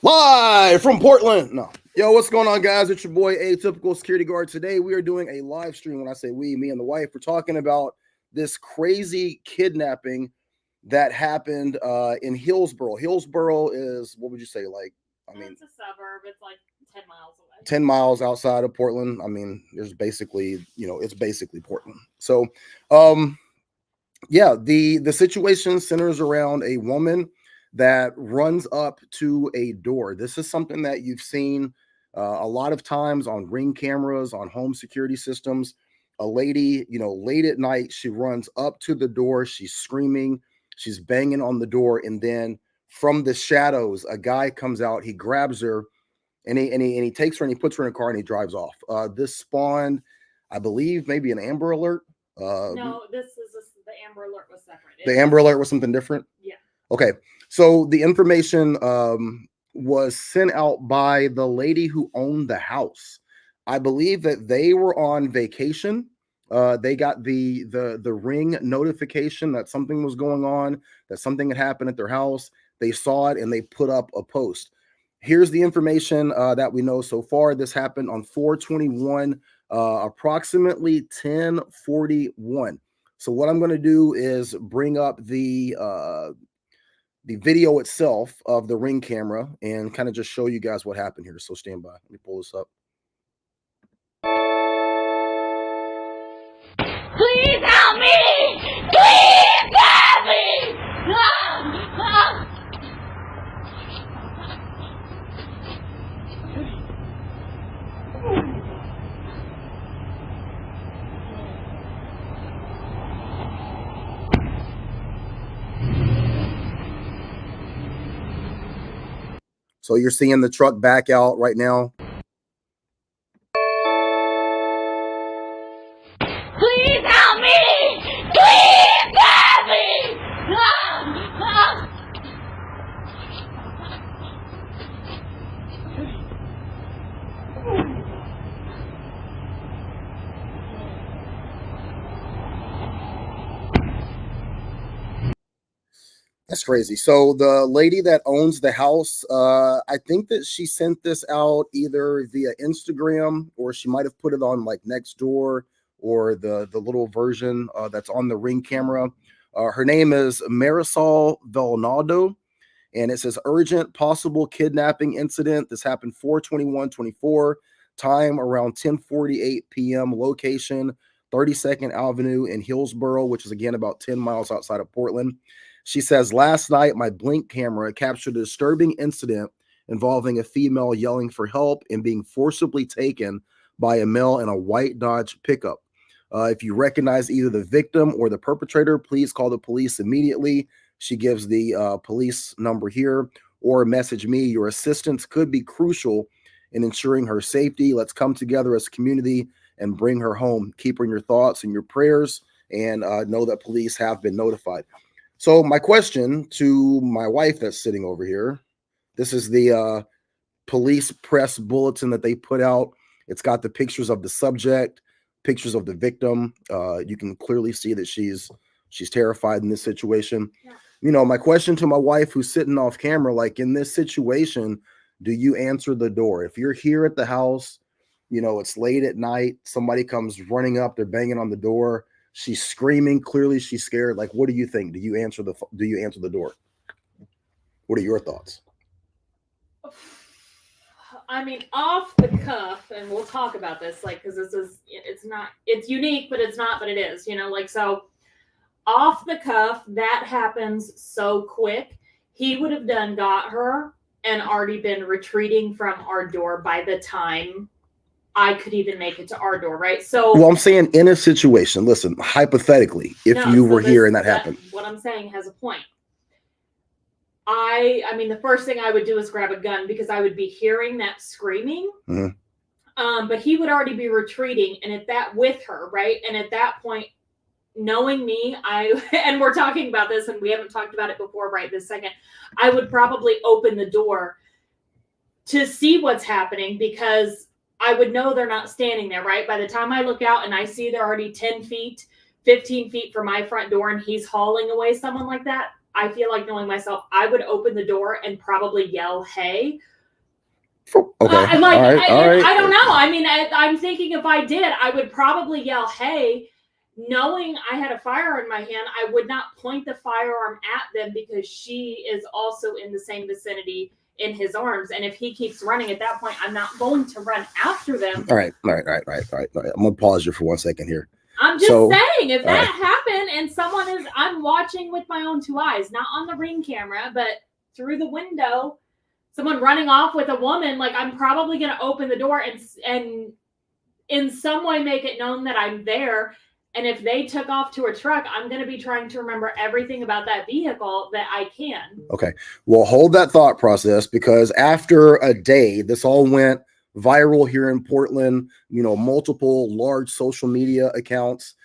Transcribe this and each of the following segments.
Live from Portland. No. Yo, what's going on, guys? It's your boy, Atypical Security Guard. Today, we are doing a live stream. When I say we, me and the wife, we're talking about this crazy kidnapping that happened in Hillsboro. Hillsboro is, what would you say, like, it's a suburb. It's like 10 miles away. 10 miles outside of Portland. I mean, there's basically, it's basically Portland. So, yeah, the situation centers around a woman that runs up to a door. This is something that you've seen a lot of times on Ring cameras, on home security systems. A lady, late at night, she runs up to the door. She's screaming, she's banging on the door, and then from the shadows, a guy comes out. He grabs her, and he takes her and he puts her in a car and he drives off. This spawned, I believe, maybe an Amber Alert. No, the Amber Alert was separate. The Amber Alert was something different? Yeah. Okay. So the information was sent out by the lady who owned the house. I believe that they were on vacation. They got the Ring notification that something was going on, that something had happened at their house. They saw it and they put up a post. Here's the information that we know so far. This happened on 4/21, approximately 10:41. So what I'm going to do is bring up the video itself of the Ring camera and kind of just show you guys what happened here. So stand by. Let me pull this up. Please help me! Please help me! So you're seeing the truck back out right now. Please help me! Please help me! That's crazy. So the lady that owns the house, I think that she sent this out either via Instagram or she might have put it on like Nextdoor or the little version that's on the Ring camera. Her name is Marisol Valnado, and it says urgent possible kidnapping incident. This happened 4/21/24, time around 10:48 p.m. Location 32nd Avenue in Hillsboro, which is again about 10 miles outside of Portland. She says, last night, my Blink camera captured a disturbing incident involving a female yelling for help and being forcibly taken by a male in a white Dodge pickup. If you recognize either the victim or the perpetrator, please call the police immediately. She gives the police number here, or message me. Your assistance could be crucial in ensuring her safety. Let's come together as a community and bring her home. Keep her in your thoughts and your prayers, and know that police have been notified. So my question to my wife that's sitting over here, this is the police press bulletin that they put out. It's got the pictures of the subject, pictures of the victim. You can clearly see that she's terrified in this situation. Yeah. My question to my wife who's sitting off camera, like in this situation, do you answer the door? If you're here at the house, it's late at night, somebody comes running up, they're banging on the door. She's screaming. Clearly, she's scared. Like, what do you think? Do you answer the door? What are your thoughts? I mean, off the cuff, and we'll talk about this, like, because it's unique, but it's not, but it is, so off the cuff, that happens so quick. He would have got her and already been retreating from our door by the time I could even make it to our door, right? So, well, I'm saying in a situation, listen, hypothetically, if you were here and that happened. What I'm saying has a point. I mean, the first thing I would do is grab a gun because I would be hearing that screaming. Mm-hmm. But he would already be retreating with her, right? And at that point, knowing me, and we're talking about this and we haven't talked about it before right this second, I would probably open the door to see what's happening because I would know they're not standing there, right? By the time I look out and I see they're already 10 feet, 15 feet from my front door and he's hauling away someone like that, I feel like, knowing myself, I would open the door and probably yell, "Hey." Okay. All right. I don't know. I mean, I'm thinking if I did, I would probably yell, "Hey," knowing I had a firearm in my hand. I would not point the firearm at them because she is also in the same vicinity in his arms. And if he keeps running at that point, I'm not going to run after them. All right. I'm going to pause you for 1 second here. I'm just saying, if that happened and I'm watching with my own 2 eyes, not on the Ring camera, but through the window, someone running off with a woman, like, I'm probably going to open the door and in some way make it known that I'm there. And if they took off to a truck, I'm going to be trying to remember everything about that vehicle that I can. Okay. Well, hold that thought process, because after a day, this all went viral here in Portland. Multiple large social media accounts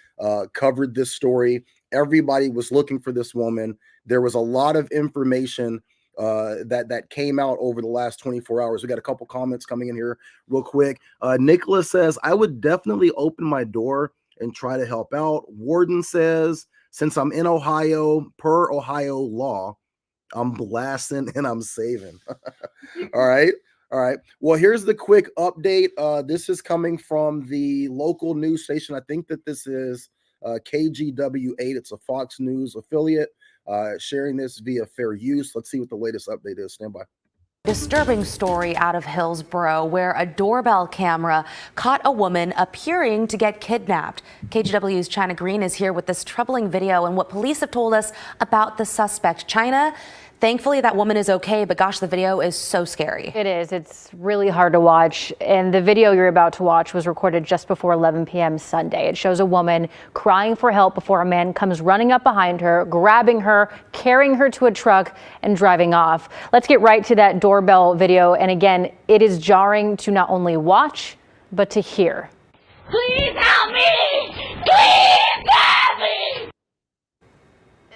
covered this story. Everybody was looking for this woman. There was a lot of information that came out over the last 24 hours. We got a couple comments coming in here real quick. Nicholas says, I would definitely open my door and try to help out. Warden says, since I'm in Ohio, per Ohio law, I'm blasting and I'm saving. All right. Well, here's the quick update. This is coming from the local news station. I think that this is KGW8. It's a Fox News affiliate sharing this via fair use. Let's see what the latest update is. Stand by. Disturbing story out of Hillsboro, where a doorbell camera caught a woman appearing to get kidnapped. KGW's China Green is here with this troubling video and what police have told us about the suspect. China, thankfully that woman is okay, but gosh, the video is so scary. It is. It's really hard to watch. And the video you're about to watch was recorded just before 11 p.m. Sunday. It shows a woman crying for help before a man comes running up behind her, grabbing her, carrying her to a truck and driving off. Let's get right to that doorbell video. And again, it is jarring to not only watch, but to hear. Please help me! Please help me!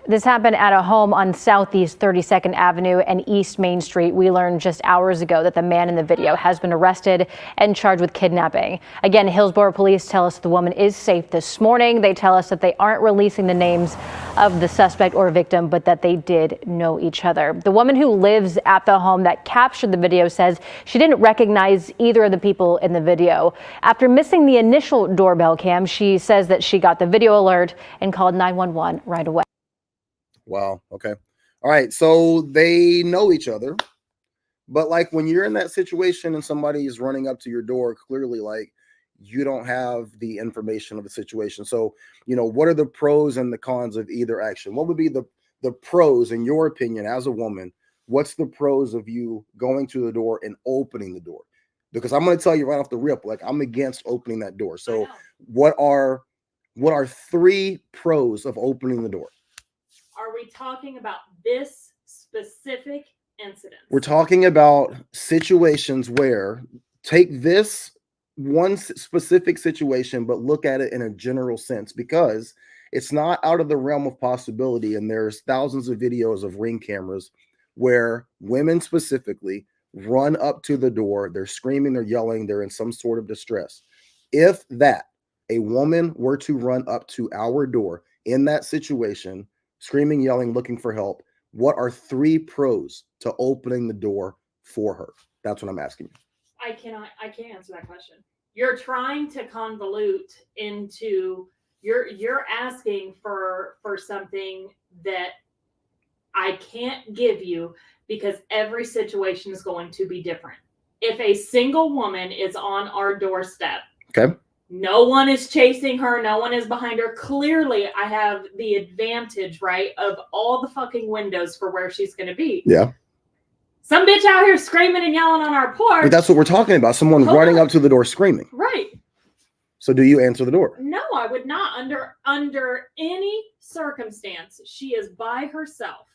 This happened at a home on Southeast 32nd Avenue and East Main Street. We learned just hours ago that the man in the video has been arrested and charged with kidnapping. Again, Hillsboro police tell us the woman is safe this morning. They tell us that they aren't releasing the names of the suspect or victim, but that they did know each other. The woman who lives at the home that captured the video says she didn't recognize either of the people in the video. After missing the initial doorbell cam, she says that she got the video alert and called 911 right away. Wow. Okay. All right. So they know each other, but like when you're in that situation and somebody is running up to your door, clearly like you don't have the information of the situation. So, what are the pros and the cons of either action? What would be the pros in your opinion as a woman? What's the pros of you going to the door and opening the door? Because I'm going to tell you right off the rip, like I'm against opening that door. So what are 3 pros of opening the door? Are we talking about this specific incident? We're talking about situations where take this one specific situation, but look at it in a general sense, because it's not out of the realm of possibility. And there's thousands of videos of Ring cameras where women specifically run up to the door. They're screaming, they're yelling, they're in some sort of distress. If a woman were to run up to our door in that situation, screaming, yelling, looking for help, what are 3 pros to opening the door for her? That's what I'm asking you. I can't answer that question. You're trying to convolute into you're asking for something that I can't give you, because every situation is going to be different. If a single woman is on our doorstep, okay, no one is chasing her, no one is behind her, clearly I have the advantage, right, of all the fucking windows for where she's going to be. Yeah. Some bitch out here screaming and yelling on our porch. But that's what we're talking about. Someone running up to the door screaming. Right. So do you answer the door? No, I would not. Under any circumstance, she is by herself.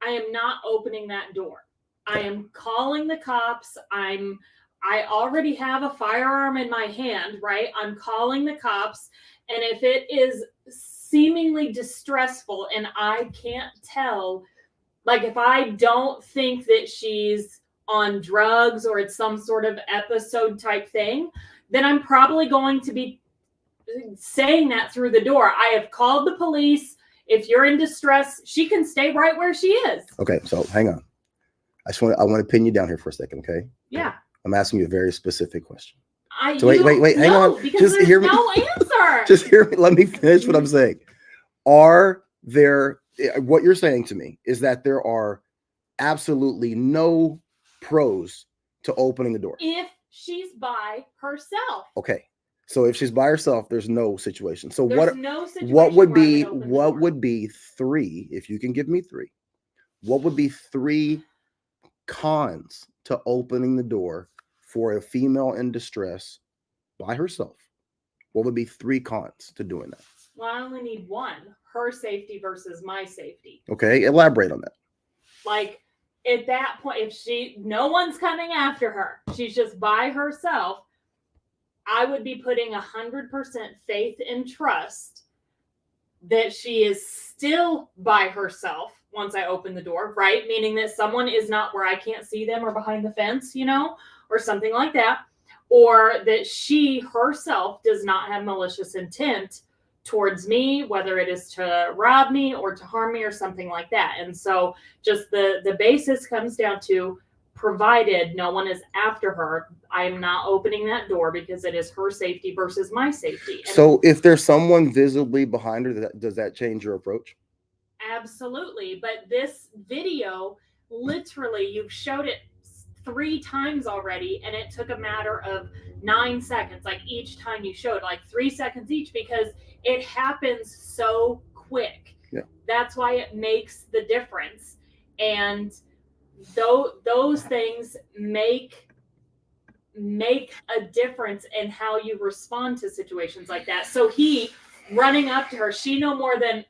I am not opening that door. I am calling the cops. I already have a firearm in my hand, right? I'm calling the cops. And if it is seemingly distressful and I can't tell, like if I don't think that she's on drugs or it's some sort of episode type thing, then I'm probably going to be saying that through the door. I have called the police. If you're in distress, she can stay right where she is. Okay, so hang on. I want to pin you down here for a second, okay? Yeah. I'm asking you a very specific question. So wait, hang on. Because Just hear me. No answer. Just hear me. Let me finish what I'm saying. Are there, what you're saying to me is that there are absolutely no pros to opening the door. If she's by herself. Okay. So if she's by herself, there's no situation. So There's no situation what would where I be would open the what door. would be three, if you can give me three, what would be three cons to opening the door for a female in distress by herself? What would be three cons to doing that? Well, I only need one. Her safety versus my safety. Okay, elaborate on that. Like at that point, if no one's coming after her, she's just by herself, I would be putting 100% faith and trust that she is still by herself once I open the door, right? Meaning that someone is not where I can't see them or behind the fence, or something like that. Or that she herself does not have malicious intent towards me, whether it is to rob me or to harm me or something like that. And so just the basis comes down to, provided no one is after her, I am not opening that door because it is her safety versus my safety. And so if there's someone visibly behind her, does that change your approach? absolutely. But this video, literally, you've showed it 3 times already, and it took a matter of 9 seconds, like each time you showed, like 3 seconds each, because it happens so quick. Yeah. That's why it makes the difference. And those things make a difference in how you respond to situations like that. So he running up to her, she no more than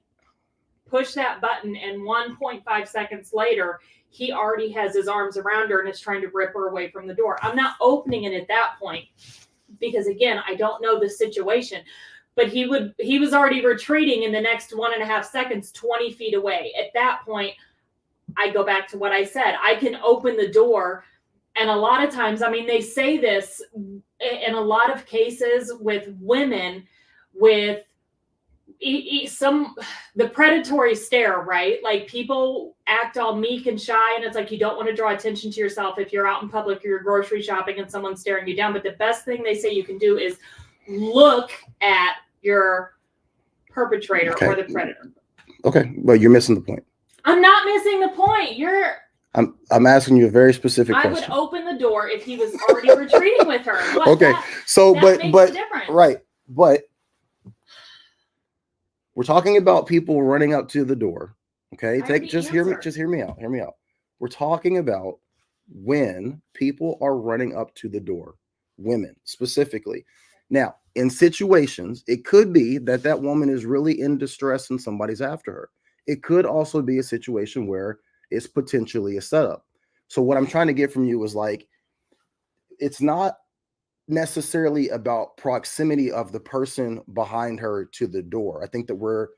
push that button, and 1.5 seconds later, he already has his arms around her and is trying to rip her away from the door. I'm not opening it at that point because, again, I don't know the situation. But he was already retreating in the next 1.5 seconds, 20 feet away. At that point, I go back to what I said. I can open the door. And a lot of times, I mean, they say this in a lot of cases with women with the predatory stare, right? Like people act all meek and shy, and it's like you don't want to draw attention to yourself if you're out in public or you're grocery shopping and someone's staring you down. But the best thing they say you can do is look at your perpetrator or the predator. Okay, well, you're missing the point. I'm not missing the point. I'm asking you a very specific question. I would open the door if he was already retreating with her. Okay, so that makes but a difference. Right, but we're talking about people running up to the door. Okay, just hear me out. Hear me out. We're talking about when people are running up to the door, women specifically. Now, in situations, it could be that woman is really in distress and somebody's after her. It could also be a situation where it's potentially a setup. So what I'm trying to get from you is like, it's not necessarily about proximity of the person behind her to the door. I think that we're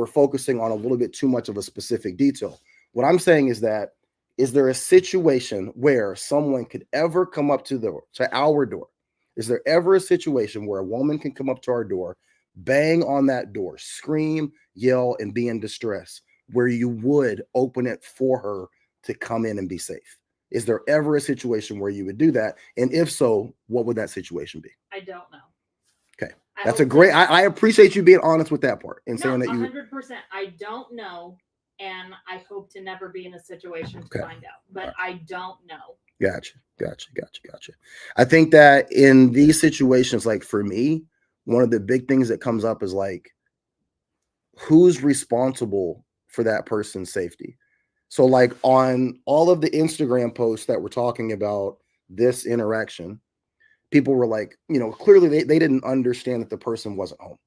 focusing on a little bit too much of a specific detail. What I'm saying is that, is there a situation where someone could ever come up to our door? Is there ever a situation where a woman can come up to our door, bang on that door, scream, yell, and be in distress, where you would open it for her to come in and be safe? Is there ever a situation where you would do that? And if so, what would that situation be? I don't know. Okay. That's a great, I appreciate you being honest with that part and saying that you 100%. I don't know. And I hope to never be in a situation to find out, but I don't know. Gotcha. I think that in these situations, like for me, one of the big things that comes up is like, who's responsible for that person's safety? So like on all of the Instagram posts that were talking about this interaction, people were like, clearly they didn't understand that the person wasn't home.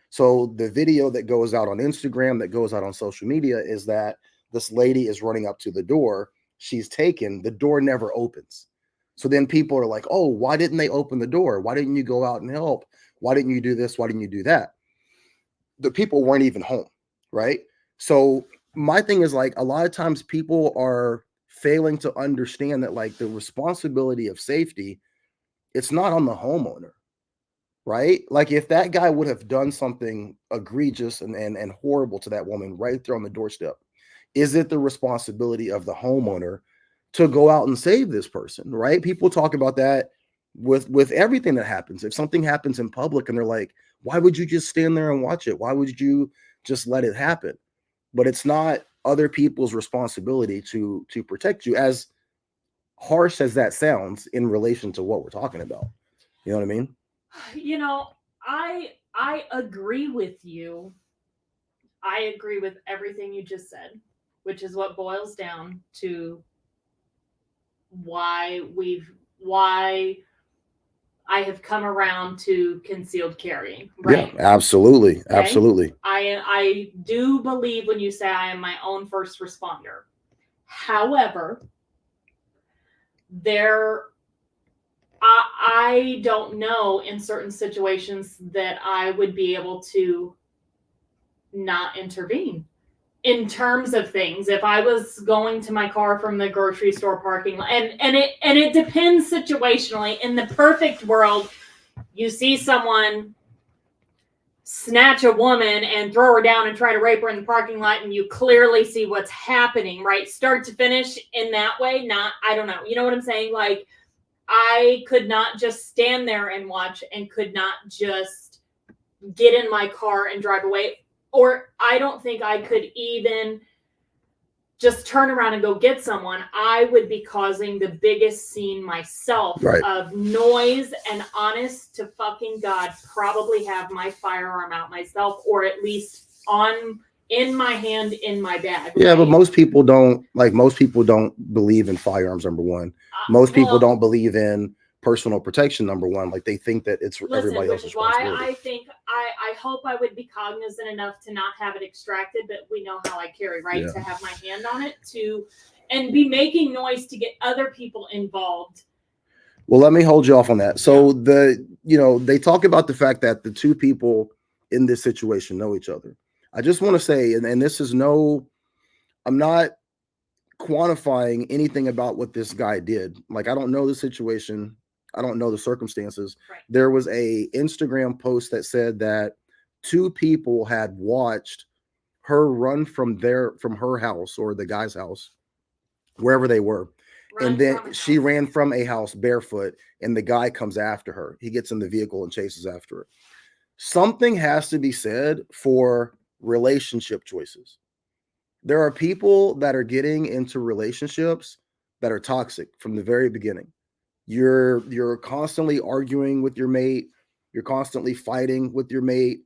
So the video that goes out on Instagram, that goes out on social media, is that this lady is running up to the door. She's taken, the door never opens. So then people are like, oh, why didn't they open the door? Why didn't you go out and help? Why didn't you do this? Why didn't you do that? The people weren't even home, right? So my thing is like, a lot of times people are failing to understand that like the responsibility of safety, it's not on the homeowner. right? Like if that guy would have done something egregious and horrible to that woman right there on the doorstep, is it the responsibility of the homeowner to go out and save this person, right? People talk about that with everything that happens. If something happens in public and they're like, why would you just stand there and watch it? Why would you just let it happen? But it's not other people's responsibility to protect you, as harsh as that sounds in relation to what we're talking about. You know what I mean? You know, I agree with you. I agree with everything you just said, which is what boils down to why I have come around to concealed carrying. Right? Yeah, absolutely. Okay? Absolutely. I do believe when you say I am my own first responder. However, I don't know in certain situations that I would be able to not intervene in terms of things. If I was going to my car from the grocery store parking lot, and it depends situationally. In the perfect world, you see someone snatch a woman and throw her down and try to rape her in the parking lot, and you clearly see what's happening, right? Start to finish in that way. Not, I don't know. You know what I'm saying? Like, I could not just stand there and watch, and could not just get in my car and drive away. Or I don't think I could even just turn around and go get someone. I would be causing the biggest scene myself, Right. of noise, and honest to fucking God, probably have my firearm out myself, or at least in my hand, in my bag. Yeah, right? but most people don't believe in firearms, number one. Most people Well, don't believe in personal protection, number one. Like they think that it's Listen, everybody which else's is why responsibility. I think I hope I would be cognizant enough to not have it extracted, but we know how I carry, right? Yeah. To have my hand on it, and be making noise to get other people involved. Well, let me hold you off on that. So they talk about the fact that the two people in this situation know each other. I just want to say, and this is I'm not quantifying anything about what this guy did. Like, I don't know the situation. I don't know the circumstances. Right. There was a Instagram post that said that two people had watched her run from her house, or the guy's house, wherever they were. And then she ran from a house barefoot, and the guy comes after her. He gets in the vehicle and chases after her. Something has to be said for relationship choices. There are people that are getting into relationships that are toxic from the very beginning. You're constantly arguing with your mate, you're constantly fighting with your mate,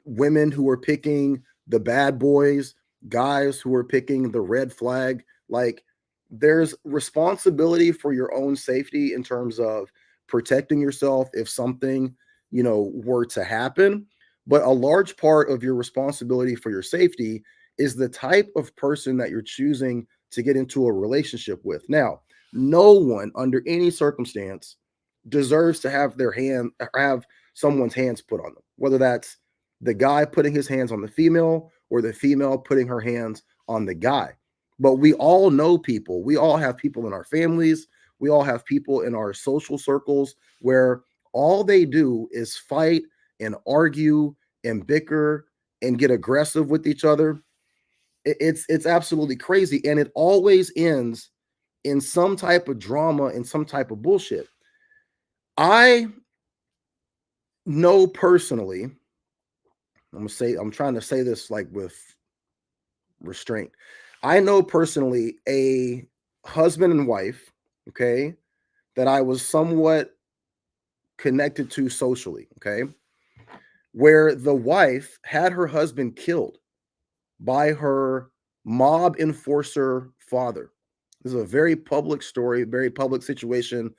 women who are picking the bad boys, guys who are picking the red flag. Like, there's responsibility for your own safety in terms of protecting yourself if something, were to happen. But a large part of your responsibility for your safety is the type of person that you're choosing to get into a relationship with. Now, no one under any circumstance deserves to have someone's hands put on them, whether that's the guy putting his hands on the female or the female putting her hands on the guy. But we all know people. We all have people in our families. We all have people in our social circles where all they do is fight and argue and bicker and get aggressive with each other. It's absolutely crazy, and it always ends in some type of drama and some type of bullshit. I know personally, I'm trying to say this like with restraint. I know personally a husband and wife, okay, that I was somewhat connected to socially, okay, where the wife had her husband killed by her mob enforcer father. This is a very public story, very public situation.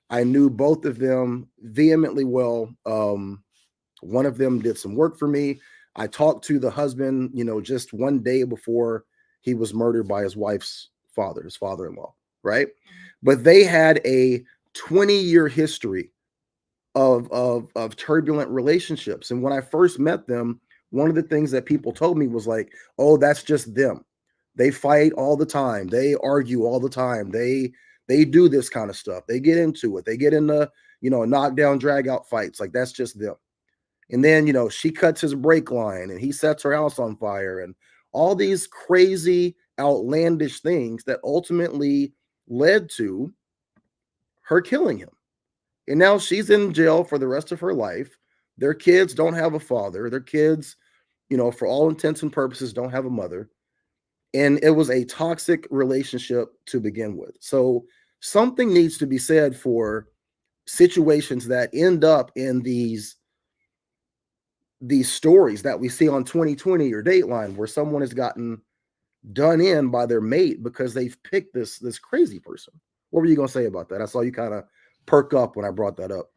I knew both of them vehemently well. One of them did some work for me. I talked to the husband, just one day before he was murdered by his wife's father, his father-in-law, right? But they had a 20-year history of turbulent relationships. And when I first met them, one of the things that people told me was like, "Oh, that's just them. They fight all the time. They argue all the time. They do this kind of stuff. They get into it. They get into, knockdown, drag out fights. Like, that's just them. And then, she cuts his brake line and he sets her house on fire and all these crazy, outlandish things that ultimately led to her killing him. And now she's in jail for the rest of her life. Their kids don't have a father. Their kids, for all intents and purposes, don't have a mother. And it was a toxic relationship to begin with. So something needs to be said for situations that end up in these stories that we see on 2020 or Dateline, where someone has gotten done in by their mate because they've picked this crazy person. What were you going to say about that? I saw you kind of perk up when I brought that up.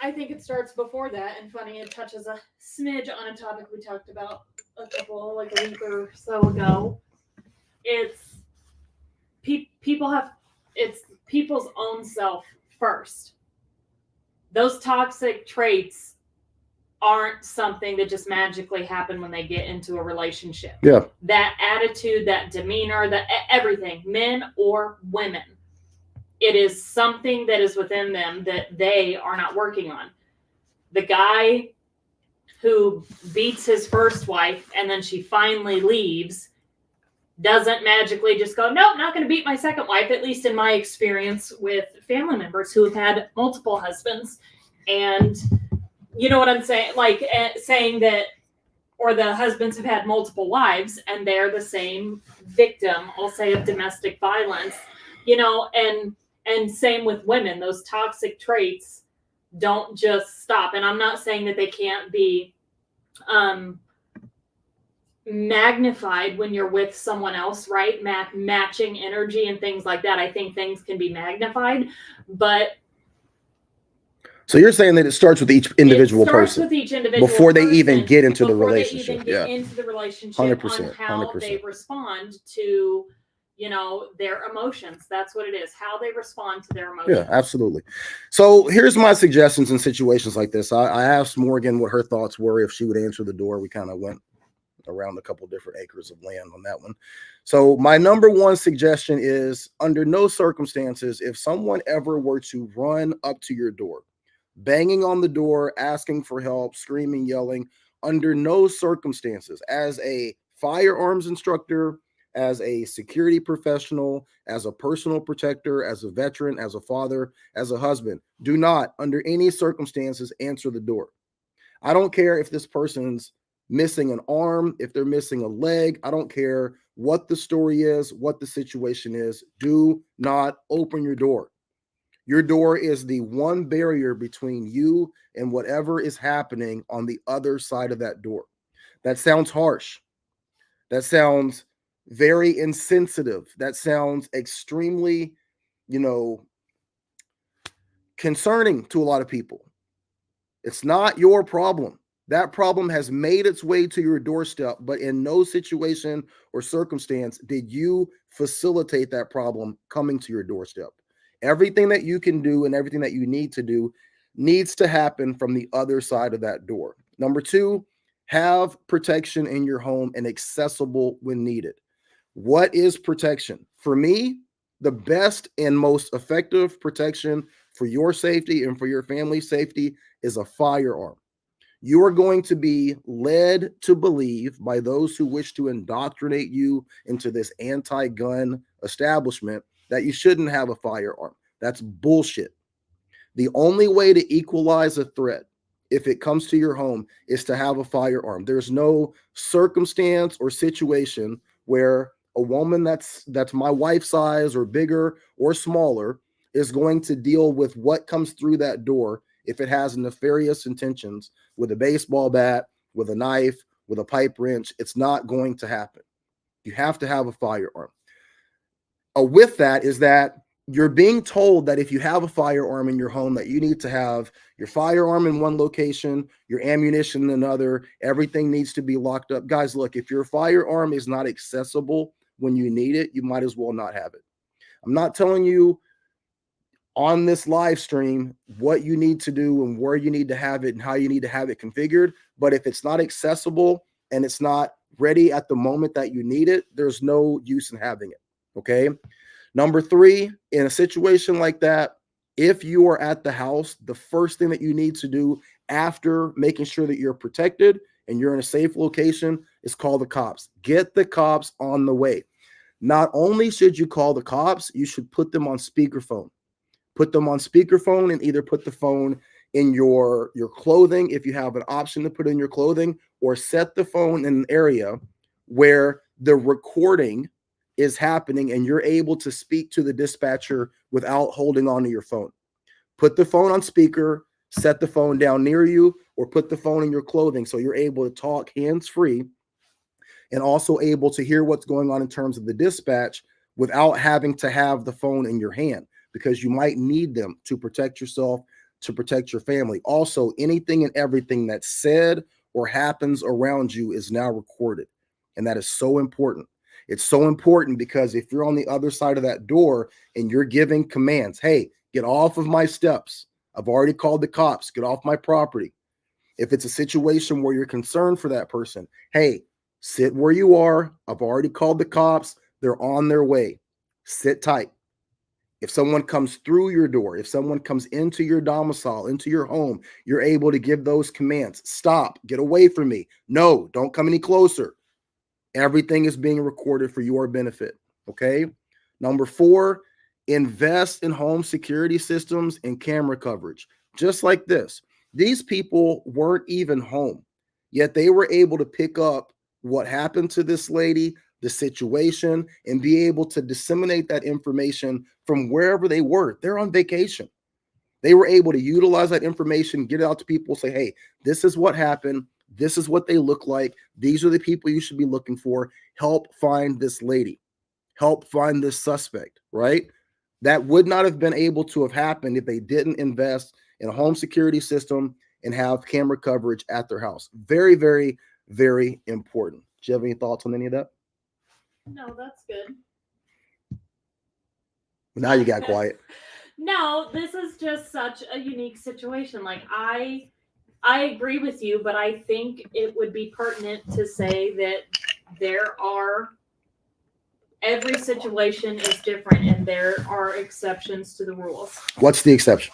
I think it starts before that, and funny, it touches a smidge on a topic we talked about a week or so ago. It's people's own self first. Those toxic traits aren't something that just magically happen when they get into a relationship. Yeah. That attitude, that demeanor, that everything, men or women, it is something that is within them that they are not working on. The guy who beats his first wife and then she finally leaves doesn't magically just go, nope, not going to beat my second wife, at least in my experience with family members who have had multiple husbands. And you know what I'm saying? Like saying that, or the husbands have had multiple wives and they're the same victim, I'll say, of domestic violence, and same with women. Those toxic traits don't just stop. And I'm not saying that they can't be magnified when you're with someone else, right? Matching energy and things like that. I think things can be magnified, but so you're saying that it starts with each individual person before they even get into the relationship. Into the relationship 100%, on how 100%. they respond to, their emotions. That's what it is. How they respond to their emotions. Yeah, absolutely. So here's my suggestions in situations like this. I asked Morgan what her thoughts were if she would answer the door. We kind of went around a couple different acres of land on that one. So my number one suggestion is, under no circumstances, if someone ever were to run up to your door, banging on the door, asking for help, screaming, yelling, under no circumstances, as a firearms instructor, as a security professional, as a personal protector, as a veteran, as a father, as a husband, do not, under any circumstances, answer the door. I don't care if this person's missing an arm, if they're missing a leg. I don't care what the story is, what the situation is. Do not open your door. Your door is the one barrier between you and whatever is happening on the other side of that door. That sounds harsh. That sounds very insensitive. That sounds extremely, concerning to a lot of people. It's not your problem. That problem has made its way to your doorstep, but in no situation or circumstance did you facilitate that problem coming to your doorstep. Everything that you can do and everything that you need to do needs to happen from the other side of that door. Number two, have protection in your home and accessible when needed. What is protection? For me, the best and most effective protection for your safety and for your family's safety is a firearm. You are going to be led to believe by those who wish to indoctrinate you into this anti-gun establishment that you shouldn't have a firearm. That's bullshit. The only way to equalize a threat, if it comes to your home, is to have a firearm. There's no circumstance or situation where a woman that's my wife's size or bigger or smaller is going to deal with what comes through that door if it has nefarious intentions with a baseball bat, with a knife, with a pipe wrench. It's not going to happen. You have to have a firearm. With that is that you're being told that if you have a firearm in your home, that you need to have your firearm in one location, your ammunition in another, everything needs to be locked up. Guys, look, if your firearm is not accessible when you need it, you might as well not have it. I'm not telling you on this live stream what you need to do and where you need to have it and how you need to have it configured, but if it's not accessible and it's not ready at the moment that you need it, there's no use in having it. Okay. Number three, in a situation like that, If you are at the house, the first thing that you need to do after making sure that you're protected and you're in a safe location is call the cops. Get the cops on the way. Not only should you call the cops, you should put them on speakerphone. Put them on speakerphone and either put the phone in your clothing if you have an option to put in your clothing, or set the phone in an area where the recording is happening and you're able to speak to the dispatcher without holding on to your phone. Put the phone on speaker, set the phone down near you, or put the phone in your clothing so you're able to talk hands-free and also able to hear what's going on in terms of the dispatch without having to have the phone in your hand, because you might need them to protect yourself, to protect your family. Also, anything and everything that's said or happens around you is now recorded. And that is so important. It's so important because if you're on the other side of that door and you're giving commands, hey, get off of my steps. I've already called the cops. Get off my property. If it's a situation where you're concerned for that person, hey, sit where you are. I've already called the cops. They're on their way. Sit tight. If someone comes through your door, if someone comes into your domicile, into your home, you're able to give those commands. Stop. Get away from me. No, don't come any closer. Everything is being recorded for your benefit. Okay. Number 4, invest in home security systems and camera coverage. Just like this. These people weren't even home, yet they were able to pick up what happened to this lady, the situation, and be able to disseminate that information from wherever they were. They're on vacation. They were able to utilize that information, get it out to people, say, hey, this is what happened. This is what they look like. These are the people you should be looking for. Help find this lady. Help find this suspect, right? That would not have been able to have happened if they didn't invest in a home security system and have camera coverage at their house. Very, very, very important. Do you have any thoughts on any of that? No, that's good. Now you got quiet. No, this is just such a unique situation. Like I agree with you, but I think it would be pertinent to say that every situation is different and there are exceptions to the rules. What's the exception?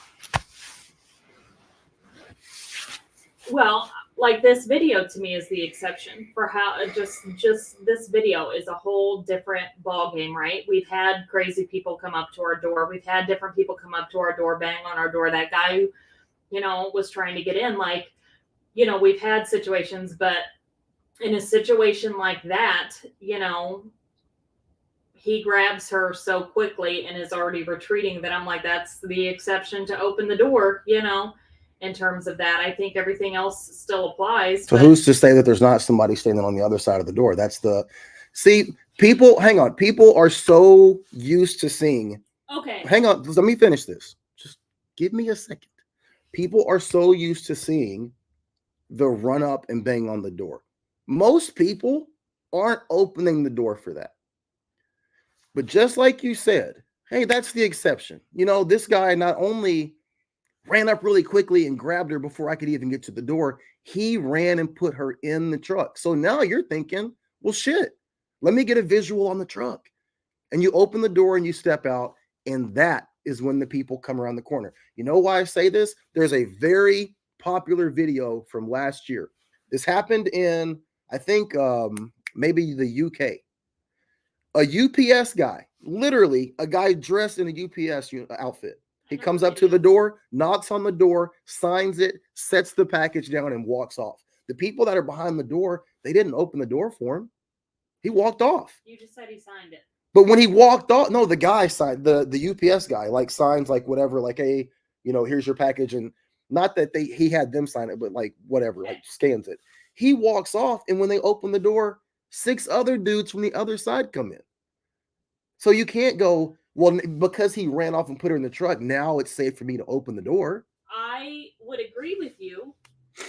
Well, like this video to me is the exception for how just this video is a whole different ball game, right? We've had crazy people come up to our door. We've had different people come up to our door, bang on our door. That guy who, was trying to get in, like, we've had situations, but in a situation like that, he grabs her so quickly and is already retreating that I'm like, that's the exception to open the door, in terms of that. I think everything else still applies. So who's to say that there's not somebody standing on the other side of the door? People, hang on. People are so used to seeing. Okay. Hang on. Let me finish this. Just give me a second. People are so used to seeing the run up and bang on the door. Most people aren't opening the door for that. But just like you said, hey, that's the exception. This guy not only ran up really quickly and grabbed her before I could even get to the door, he ran and put her in the truck. So now you're thinking, well, shit, let me get a visual on the truck. And you open the door and you step out, and that is when the people come around the corner. You know why I say this? There's a very popular video from last year. This happened in, I think, maybe the UK. A UPS guy, literally a guy dressed in a UPS outfit. He comes up to the door, knocks on the door, signs it, sets the package down, and walks off. The people that are behind the door, they didn't open the door for him. He walked off. You just said he signed it. But when he walked off, no, the guy signed, the UPS guy, like signs like whatever, like, hey, here's your package. And not that he had them sign it, but like whatever, like scans it. He walks off, and when they open the door, 6 other dudes from the other side come in. So you can't go, well, because he ran off and put her in the truck, now it's safe for me to open the door. I would agree with you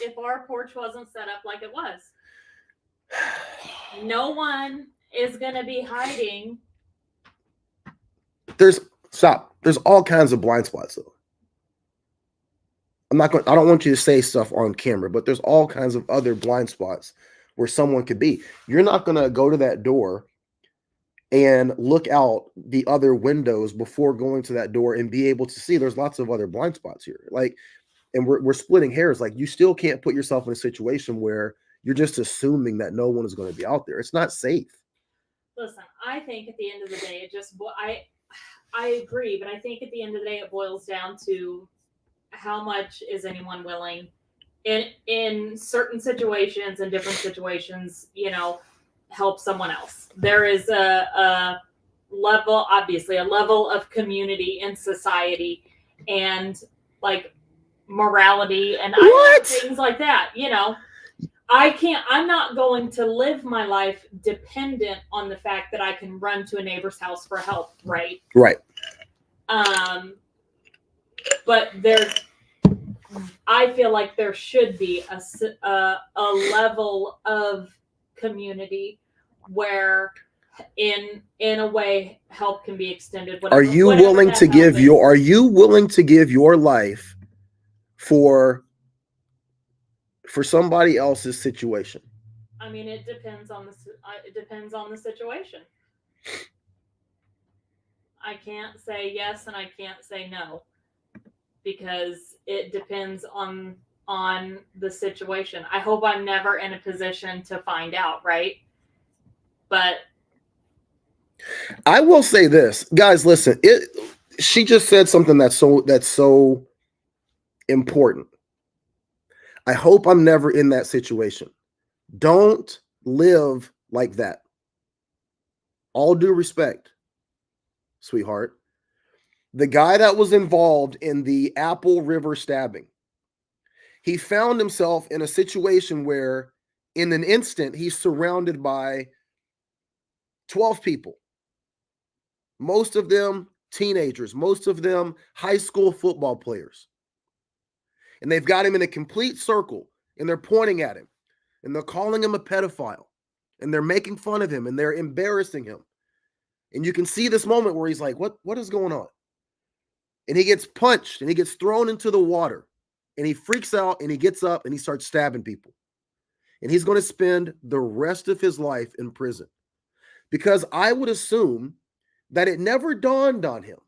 if our porch wasn't set up like it was. No one is going to be hiding. There's all kinds of blind spots, though. I don't want you to say stuff on camera, but there's all kinds of other blind spots where someone could be. You're not going to go to that door and look out the other windows before going to that door and be able to see there's lots of other blind spots here. Like, and we're splitting hairs. Like, you still can't put yourself in a situation where you're just assuming that no one is going to be out there. It's not safe. Listen, I think at the end of the day, it just I agree, but I think at the end of the day, it boils down to how much is anyone willing in certain situations and different situations, help someone else. There is a level, obviously, a level of community in society and like morality and things like that. I'm not going to live my life dependent on the fact that I can run to a neighbor's house for help, right? Right. But I feel like there should be a level of community where in a way help can be extended. Are you willing to give your life for somebody else's situation? I mean, it depends on the situation. I can't say yes and I can't say no because it depends on the situation. I hope I'm never in a position to find out, right? But I will say this, guys, listen, she just said something that's so important. I hope I'm never in that situation. Don't live like that. All due respect, sweetheart. The guy that was involved in the Apple River stabbing, he found himself in a situation where in an instant he's surrounded by 12 people. Most of them teenagers, most of them high school football players. And they've got him in a complete circle and they're pointing at him and they're calling him a pedophile and they're making fun of him and they're embarrassing him. And you can see this moment where he's like, what is going on? And he gets punched and he gets thrown into the water and he freaks out and he gets up and he starts stabbing people. And he's going to spend the rest of his life in prison. Because I would assume that it never dawned on him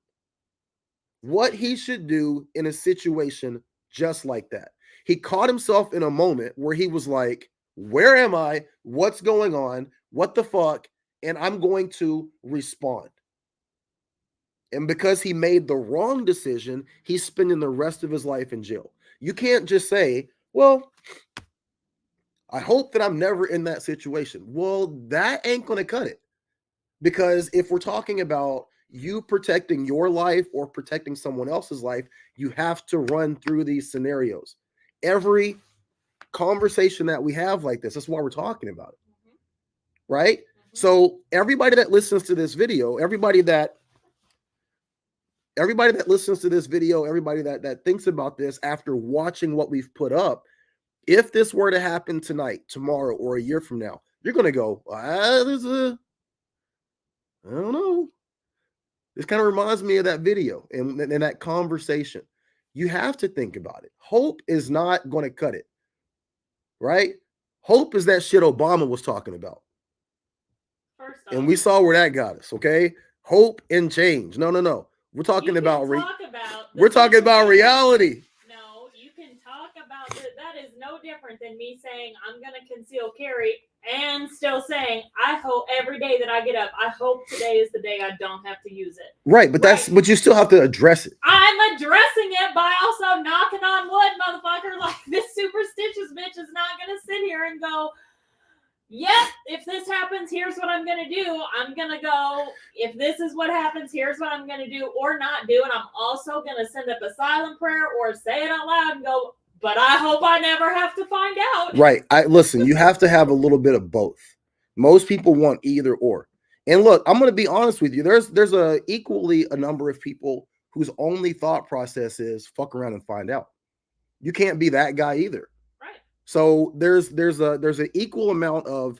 what he should do in a situation just like that. He caught himself in a moment where he was like, where am I? What's going on? What the fuck? And I'm going to respond. And because he made the wrong decision, he's spending the rest of his life in jail. You can't just say, well, I hope that I'm never in that situation. Well, that ain't going to cut it. Because if we're talking about you protecting your life or protecting someone else's life, you have to run through these scenarios. Every conversation that we have like this, that's why we're talking about it. Right? So everybody that listens to this video, everybody that listens to this video, everybody that thinks about this after watching what we've put up, if this were to happen tonight, tomorrow, or a year from now, you're going to go, I don't know. This kind of reminds me of that video and that conversation. You have to think about it. Hope is not going to cut it, right? Hope is that shit Obama was talking about. And we saw where that got us, okay? Hope and change. No. We're talking about reality. No, you can talk about it. That is no different than me saying I'm going to conceal carry and still saying I hope every day that I get up, I hope today is the day I don't have to use it. Right, but but you still have to address it. I'm addressing it by also knocking on wood, motherfucker. Like, this superstitious bitch is not going to sit here and go, yep, if this happens, here's what I'm going to do. I'm going to go, if this is what happens, here's what I'm going to do or not do. And I'm also going to send up a silent prayer or say it out loud and go, but I hope I never have to find out. Right. Listen, you have to have a little bit of both. Most people want either or. And look, I'm going to be honest with you. There's equally a number of people whose only thought process is fuck around and find out. You can't be that guy either. Right. So there's an equal amount of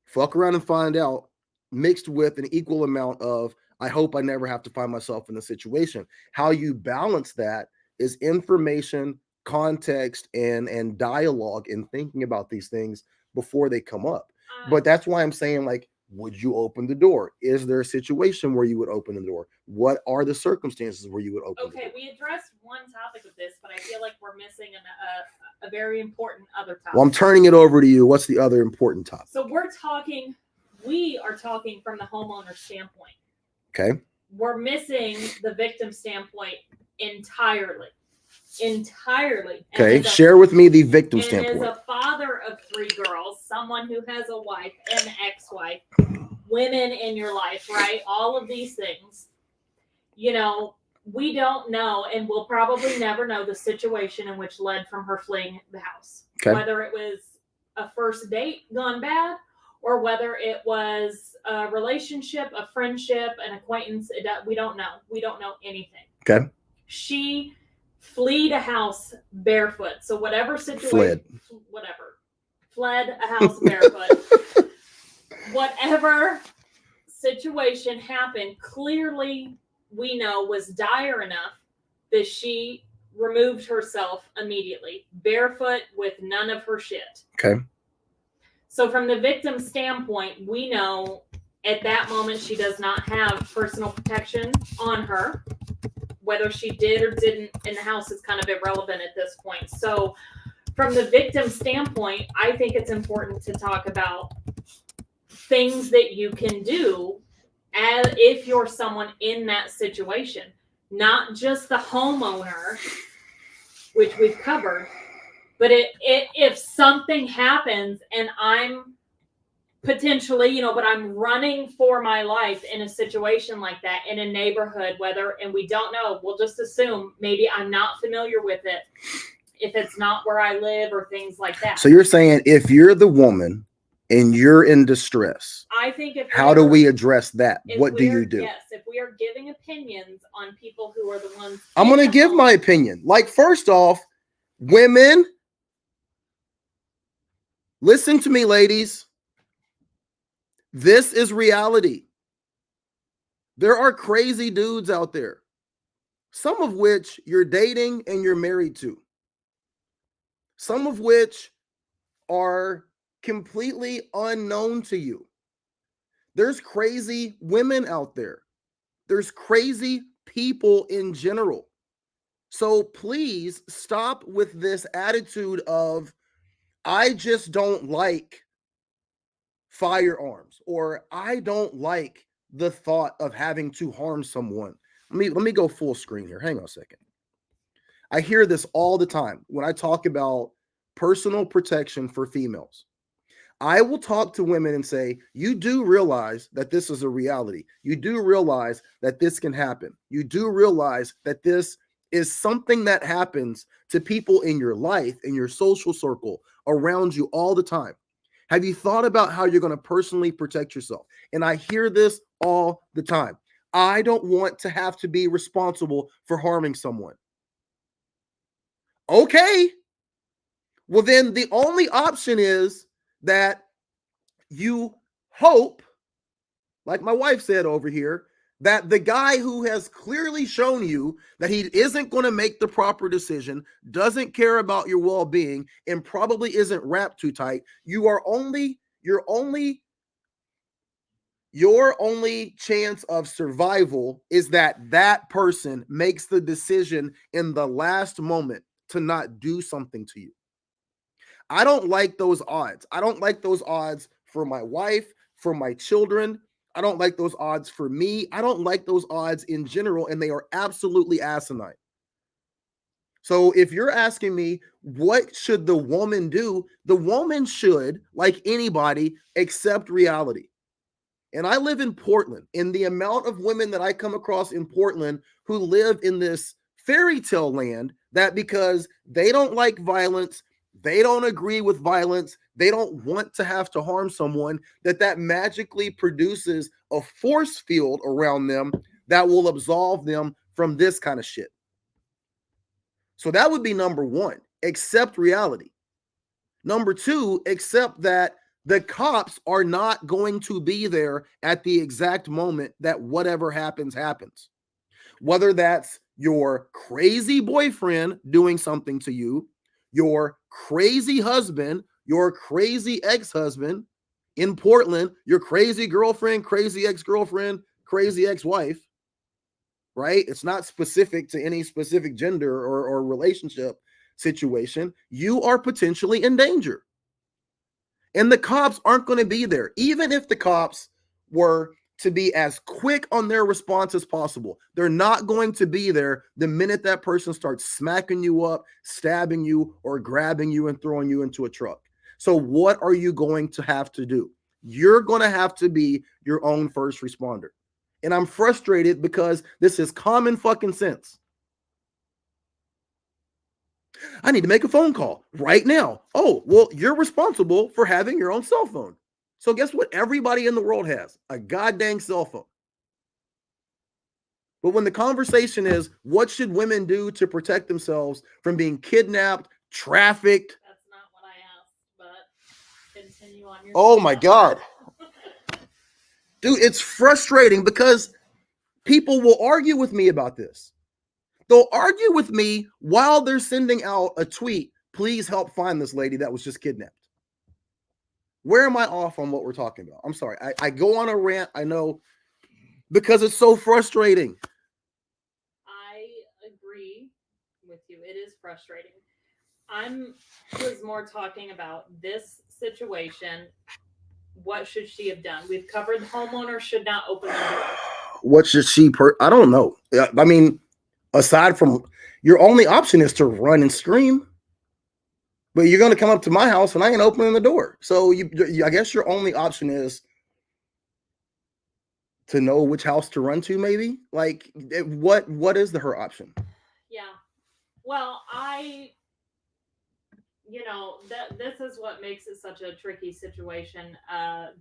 fuck around and find out mixed with an equal amount of I hope I never have to find myself in a situation. How you balance that is information, context, and dialogue in thinking about these things before they come up. But that's why I'm saying, like, Would you open the door? Is there a situation where you would open the door? What are the circumstances where you would open the door? Okay, we addressed one topic of this, but I feel like we're missing a very important other topic. Well, I'm turning it over to you. What's the other important topic? So we are talking from the homeowner standpoint. Okay. We're missing the victim standpoint entirely. Entirely. Okay. Share with me the victim and standpoint. As a father of 3 girls, someone who has a wife, an ex-wife, women in your life, right? All of these things, you know, we don't know, and we'll probably never know the situation in which led from her fleeing the house. Okay. Whether it was a first date gone bad, or whether it was a relationship, a friendship, an acquaintance. We don't know. We don't know anything. Okay. She fled a house barefoot. So whatever situation, fled a house barefoot. Whatever situation happened, clearly we know was dire enough that she removed herself immediately, barefoot with none of her shit. Okay. So from the victim's standpoint, we know at that moment she does not have personal protection on her. Whether she did or didn't in the house is kind of irrelevant at this point. So from the victim's standpoint, I think it's important to talk about things that you can do as if you're someone in that situation, not just the homeowner, which we've covered, but if something happens and I'm potentially, but I'm running for my life in a situation like that, in a neighborhood, and we don't know, we'll just assume maybe I'm not familiar with it, if it's not where I live or things like that. So you're saying if you're the woman and you're in distress, I think how do we address that? What do you do? Yes, if we are giving opinions on people who are the ones. I'm going to give my opinion. Like, first off, women, listen to me, ladies. This is reality. There are crazy dudes out there, some of which you're dating and you're married to, some of which are completely unknown to you. There's crazy women out there. There's crazy people in general. So please stop with this attitude of, I just don't like firearms, or I don't like the thought of having to harm someone. Let me go full screen here. Hang on a second. I hear this all the time when I talk about personal protection for females. I will talk to women and say, you do realize that this is a reality. You do realize that this can happen. You do realize that this is something that happens to people in your life, in your social circle, around you all the time. Have you thought about how you're going to personally protect yourself? And I hear this all the time. I don't want to have to be responsible for harming someone. Okay. Well, then the only option is that you hope, like my wife said over here, that the guy who has clearly shown you that he isn't going to make the proper decision, doesn't care about your well-being, and probably isn't wrapped too tight, your only chance of survival is that that person makes the decision in the last moment to not do something to you. I don't like those odds. I don't like those odds for my wife, for my children. I don't like those odds for me. I don't like those odds in general, and they are absolutely asinine. So if you're asking me, what should the woman do? The woman should, like anybody, accept reality. And I live in Portland, and the amount of women that I come across in Portland who live in this fairy tale land that because they don't like violence, they don't agree with violence, they don't want to have to harm someone, that magically produces a force field around them that will absolve them from this kind of shit. So that would be number one, accept reality. Number two, accept that the cops are not going to be there at the exact moment that whatever happens, happens. Whether that's your crazy boyfriend doing something to you, your crazy husband, your crazy ex-husband, in Portland, your crazy girlfriend, crazy ex-girlfriend, crazy ex-wife, right? It's not specific to any specific gender or relationship situation. You are potentially in danger. And the cops aren't going to be there. Even if the cops were to be as quick on their response as possible, they're not going to be there the minute that person starts smacking you up, stabbing you, or grabbing you and throwing you into a truck. So what are you going to have to do? You're going to have to be your own first responder. And I'm frustrated because this is common fucking sense. I need to make a phone call right now. Oh, well, you're responsible for having your own cell phone. So guess what? Everybody in the world has a goddamn cell phone. But when the conversation is, what should women do to protect themselves from being kidnapped, trafficked? That's not what I asked, but continue on your. Oh my God. Dude, it's frustrating because people will argue with me about this. They'll argue with me while they're sending out a tweet, please help find this lady that was just kidnapped. Where am I off on what we're talking about? I'm sorry. I go on a rant, I know, because it's so frustrating. I agree with you. It is frustrating. Was more talking about this situation. What should she have done? We've covered the homeowner should not open the door. What should she I don't know. I mean, aside from your only option is to run and scream, but you're going to come up to my house and I ain't opening the door. So I guess your only option is to know which house to run to. Maybe like what is her option? Yeah. Well, this is what makes it such a tricky situation,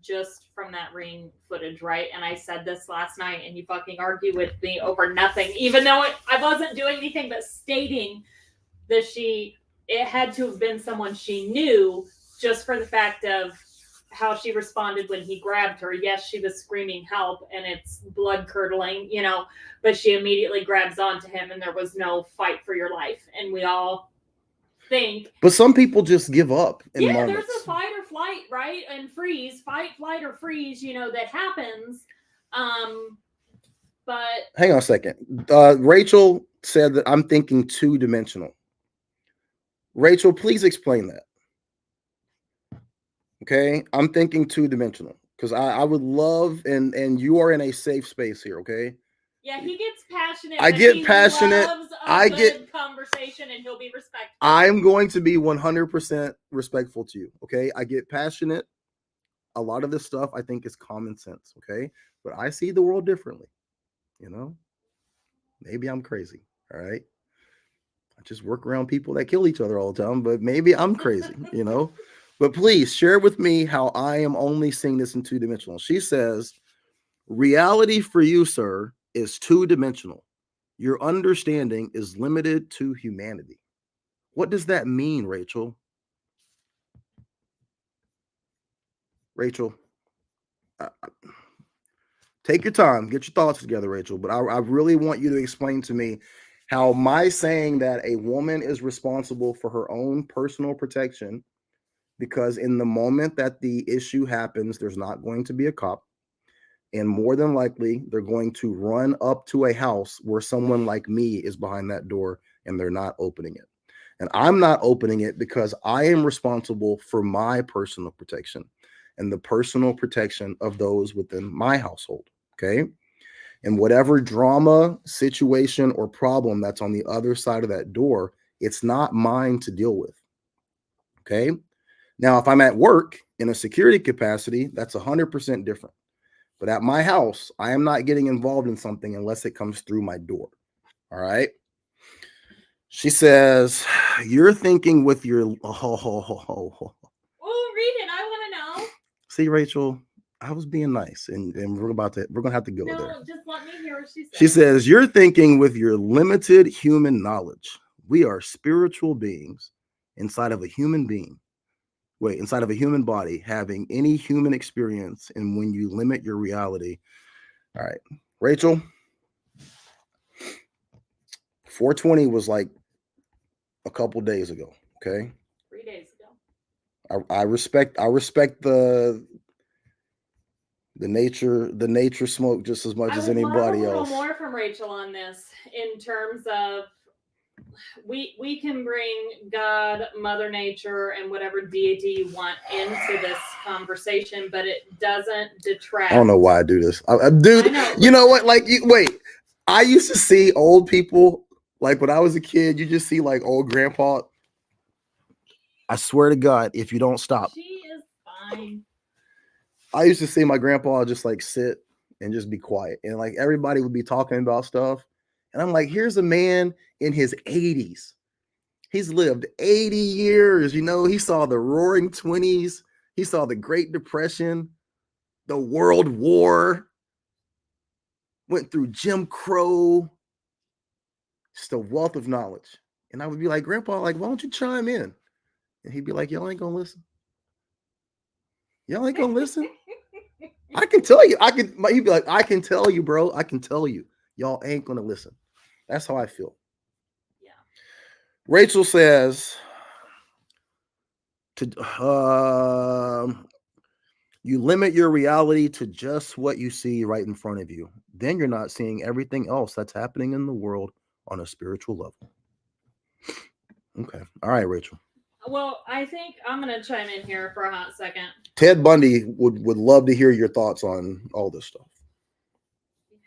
just from that ring footage, right? And I said this last night, and you fucking argue with me over nothing, even though I wasn't doing anything but stating that it had to have been someone she knew, just for the fact of how she responded when he grabbed her. Yes, she was screaming help, and it's blood curdling, but she immediately grabs onto him, and there was no fight for your life, and we all think. But some people just give up in moments. There's a fight or flight, right? And freeze, fight, flight, or freeze, that happens. But hang on a second. Rachel said that I'm thinking two-dimensional. Rachel, please explain that. Okay, I'm thinking two-dimensional because I would love, and you are in a safe space here. Okay. Yeah, he gets passionate. I get passionate. I get conversation, and he'll be respectful. I'm going to be 100% respectful to you. Okay, I get passionate. A lot of this stuff I think is common sense. Okay, but I see the world differently. Maybe I'm crazy. All right. I just work around people that kill each other all the time, but maybe I'm crazy. But please share with me how I am only seeing this in two-dimensional. She says, reality for you, sir, is two-dimensional. Your understanding is limited to humanity. What does that mean, Rachel? Rachel, take your time, get your thoughts together, Rachel. But I really want you to explain to me how my saying that a woman is responsible for her own personal protection, because in the moment that the issue happens, there's not going to be a cop. And more than likely, they're going to run up to a house where someone like me is behind that door and they're not opening it. And I'm not opening it because I am responsible for my personal protection and the personal protection of those within my household. Okay. And whatever drama, situation, or problem that's on the other side of that door, it's not mine to deal with. Okay. Now, if I'm at work in a security capacity, that's 100% different. But at my house, I am not getting involved in something unless it comes through my door. All right. She says, you're thinking with your... Oh, read it. I want to know. See, Rachel, I was being nice, and we're going to have to go there. No, just let me hear what she says. She says, you're thinking with your limited human knowledge. We are spiritual beings inside of a human being. Inside of a human body, having any human experience, and when you limit your reality. All right, Rachel, 420 was like a couple days ago. Okay. 3 days ago. I respect the The nature smoke just as much as anybody love a else. little more from Rachel on this in terms of we can bring God, Mother Nature, and whatever deity you want into this conversation, but it doesn't detract. I don't know why I do this. Dude, you know what? Like, wait. I used to see old people, like when I was a kid, you just see like old grandpa. I swear to God, if you don't stop. She is fine. I used to see my grandpa just like sit and just be quiet. And like everybody would be talking about stuff. And I'm like, here's a man in his 80s. He's lived 80 years. You know, he saw the Roaring 20s. He saw the Great Depression, the World War, went through Jim Crow. Just a wealth of knowledge. And I would be like, Grandpa, like, why don't you chime in? And he'd be like, y'all ain't gonna listen. Y'all ain't gonna listen. I can tell you. He'd be like, I can tell you, bro. I can tell you. Y'all ain't gonna listen. That's how I feel. Yeah. Rachel says, you limit your reality to just what you see right in front of you. Then you're not seeing everything else that's happening in the world on a spiritual level. Okay. All right, Rachel. Well, I think I'm going to chime in here for a hot second. Ted Bundy would love to hear your thoughts on all this stuff.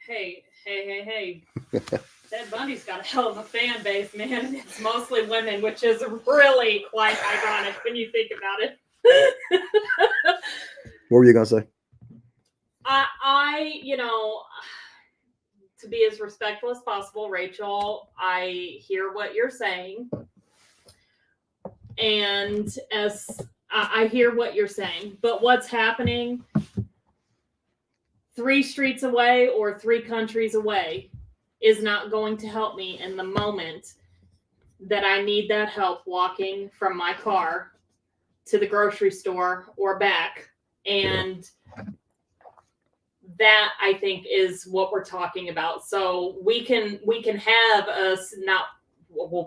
Hey. Ted Bundy's got a hell of a fan base, man. And it's mostly women, which is really quite ironic when you think about it. What were you going to say? I, to be as respectful as possible, Rachel, I hear what you're saying. And as I hear what you're saying, but what's happening 3 streets away or 3 countries away is not going to help me in the moment that I need that help walking from my car to the grocery store or back. And that, I think, is what we're talking about. So we can have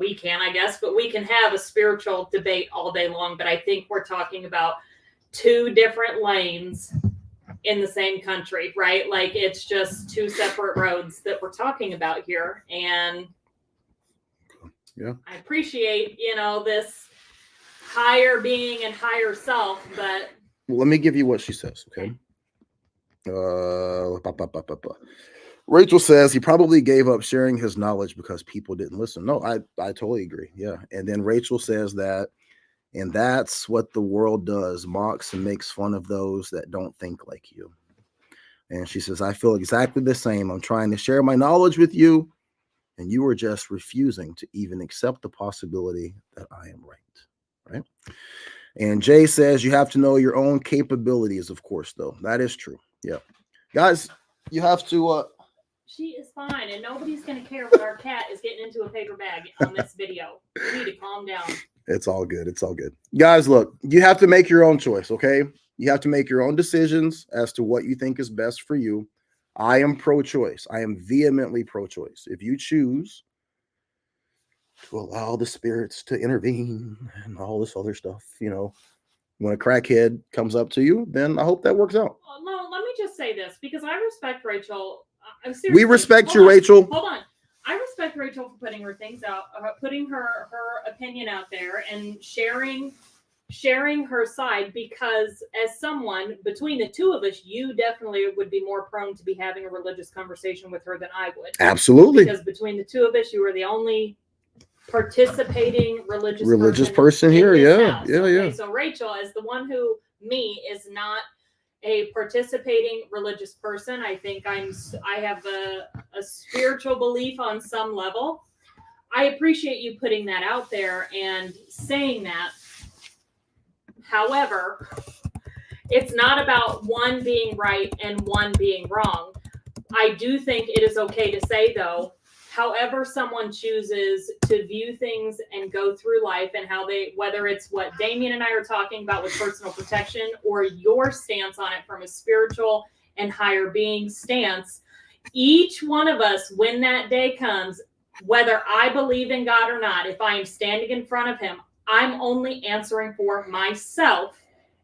we can, I guess, but we can have a spiritual debate all day long. But I think we're talking about 2 different lanes in the same country, right? Like it's just 2 separate roads that we're talking about here. And yeah, I appreciate, this higher being and higher self, but well, let me give you what she says, okay? Rachel says he probably gave up sharing his knowledge because people didn't listen. No, I totally agree. Yeah. And then Rachel says that, and that's what the world does, mocks and makes fun of those that don't think like you. And she says, I feel exactly the same. I'm trying to share my knowledge with you, and you are just refusing to even accept the possibility that I am right. And Jay says you have to know your own capabilities, of course, though. That is true. Yeah. Guys, you have to... She is fine, and nobody's going to care what our cat is getting into a paper bag on this video. You need to calm down. It's all good. It's all good. Guys, look, you have to make your own choice, okay? You have to make your own decisions as to what you think is best for you. I am pro-choice. I am vehemently pro-choice. If you choose to allow the spirits to intervene and all this other stuff, when a crackhead comes up to you, then I hope that works out. No, let me just say this, because I respect Rachel. We respect you, Rachel. Hold on. I respect Rachel for putting her things out, putting her opinion out there and sharing her side, because as someone, between the 2 of us, you definitely would be more prone to be having a religious conversation with her than I would. Absolutely. Because between the 2 of us, you are the only participating religious person here. Yeah. House. Okay, so Rachel, as the one who is not a participating religious person, I think I have a spiritual belief on some level. I appreciate you putting that out there and saying that. However, it's not about one being right and one being wrong. I do think it is okay to say, though, however someone chooses to view things and go through life, and whether it's what Damien and I are talking about with personal protection or your stance on it from a spiritual and higher being stance, each one of us, when that day comes, whether I believe in God or not, if I am standing in front of him, I'm only answering for myself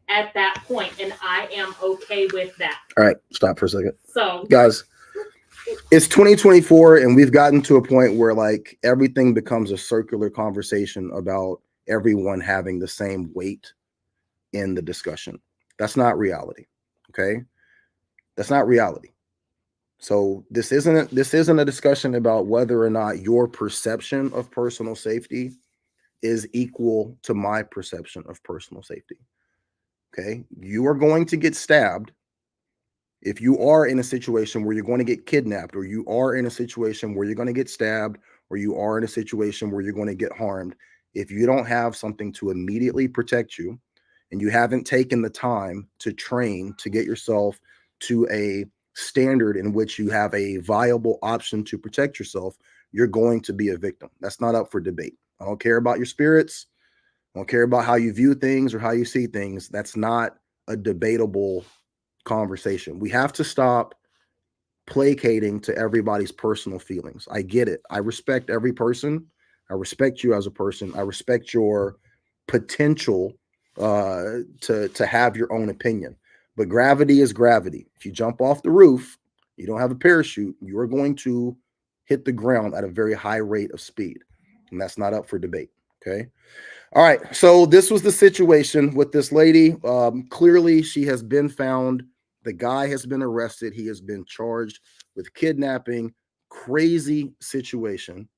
at that point, and I am okay with that. All right, stop for a second. So, guys, it's 2024 and we've gotten to a point where like everything becomes a circular conversation about everyone having the same weight in the discussion. That's not reality. Okay? That's not reality. So this isn't a discussion about whether or not your perception of personal safety is equal to my perception of personal safety. Okay? You are going to get stabbed if you are in a situation where you're going to get kidnapped, or you are in a situation where you're going to get stabbed, or you are in a situation where you're going to get harmed. If you don't have something to immediately protect you, and you haven't taken the time to train to get yourself to a standard in which you have a viable option to protect yourself, you're going to be a victim. That's not up for debate. I don't care about your spirits. I don't care about how you view things or how you see things. That's not a debatable conversation. We have to stop placating to everybody's personal feelings. I get it. I respect every person. I respect you as a person. I respect your potential to have your own opinion. But gravity is gravity. If you jump off the roof, you don't have a parachute, you are going to hit the ground at a very high rate of speed. And that's not up for debate. Okay. All right. So this was the situation with this lady. Clearly, she has been found. The guy has been arrested. He has been charged with kidnapping. Crazy situation.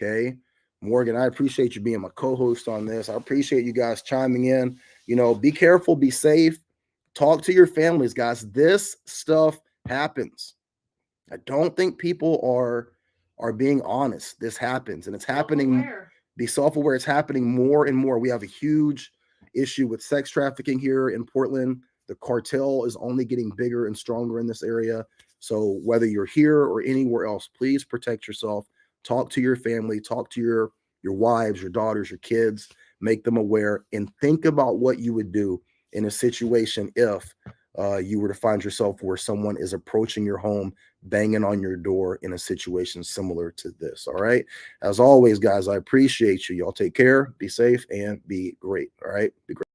Okay. Morgan, I appreciate you being my co-host on this. I appreciate you guys chiming in. You know, be careful, be safe. Talk to your families, guys. This stuff happens. I don't think people are being honest. This happens, and it's happening. Be self-aware. It's happening more and more. We have a huge issue with sex trafficking here in Portland. The cartel is only getting bigger and stronger in this area. So whether you're here or anywhere else, please protect yourself. Talk to your family. Talk to your wives, your daughters, your kids. Make them aware, and think about what you would do in a situation if you were to find yourself where someone is approaching your home, banging on your door in a situation similar to this. All right. As always, guys, I appreciate you. Y'all take care, be safe, and be great. All right. Be great.